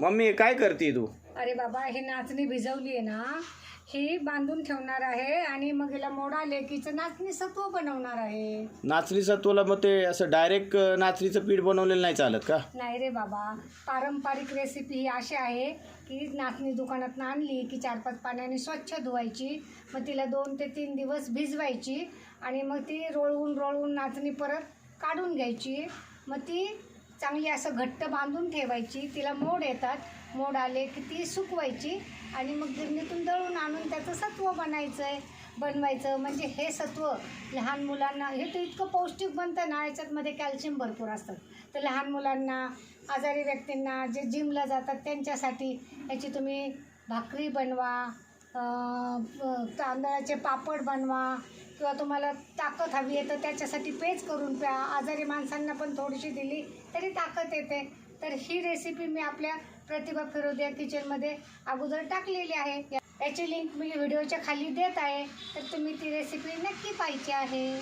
Mummy काय करते तू? अरे बाबा, हे नाचणी भिजवली आहे ना, ही बांधून ठेवणार आहे आणि मग हिला मोड आले कीचं नाचणी सत्व बनवणार आहे. नाचणी सत्वला मग ते असं डायरेक्ट नाचणीचं पीठ बनवलेलं नाही चालत का? नाही रे बाबा, पारंपरिक रेसिपी ही अशी आहे की नाचणी दुकानातून आणली की 4-5 पाण्याने स्वच्छ धुवायची, मग तिला 2 ते 3 दिवस भिजवायची आणि मग ती रोळून नाचणी परत काढून घ्यायची. मग ती चांगली असं घट्ट बांधून ठेवायची. तिला मोड येतात, मोड आले की ती सुकवायची आणि मग गिरणीतून दळून आणून त्याचं सत्व बनवायचं. म्हणजे हे सत्व लहान मुलांना, हे तर इतकं पौष्टिक बनतं ना, याच्यातमध्ये कॅल्शियम भरपूर असतं. तर लहान मुलांना, आजारी व्यक्तींना, जे जिमला जातात त्यांच्यासाठी याची तुम्ही भाकरी बनवा, तांदळाचे पापड बनवा, किंवा तुम्हाला ताकद हवी आहे तर त्याच्यासाठी पेज करून प्या. आजारी माणसांना पण थोडीशी दिली तरी ताकद येते. तर ही रेसिपी मी आपल्या प्रतिभा फिरोदिया किचनमध्ये अगोदर टाकलेली आहे. याची लिंक मी व्हिडिओच्या खाली देत आहे, तर तुम्ही ती रेसिपी नक्की पाहायची आहे.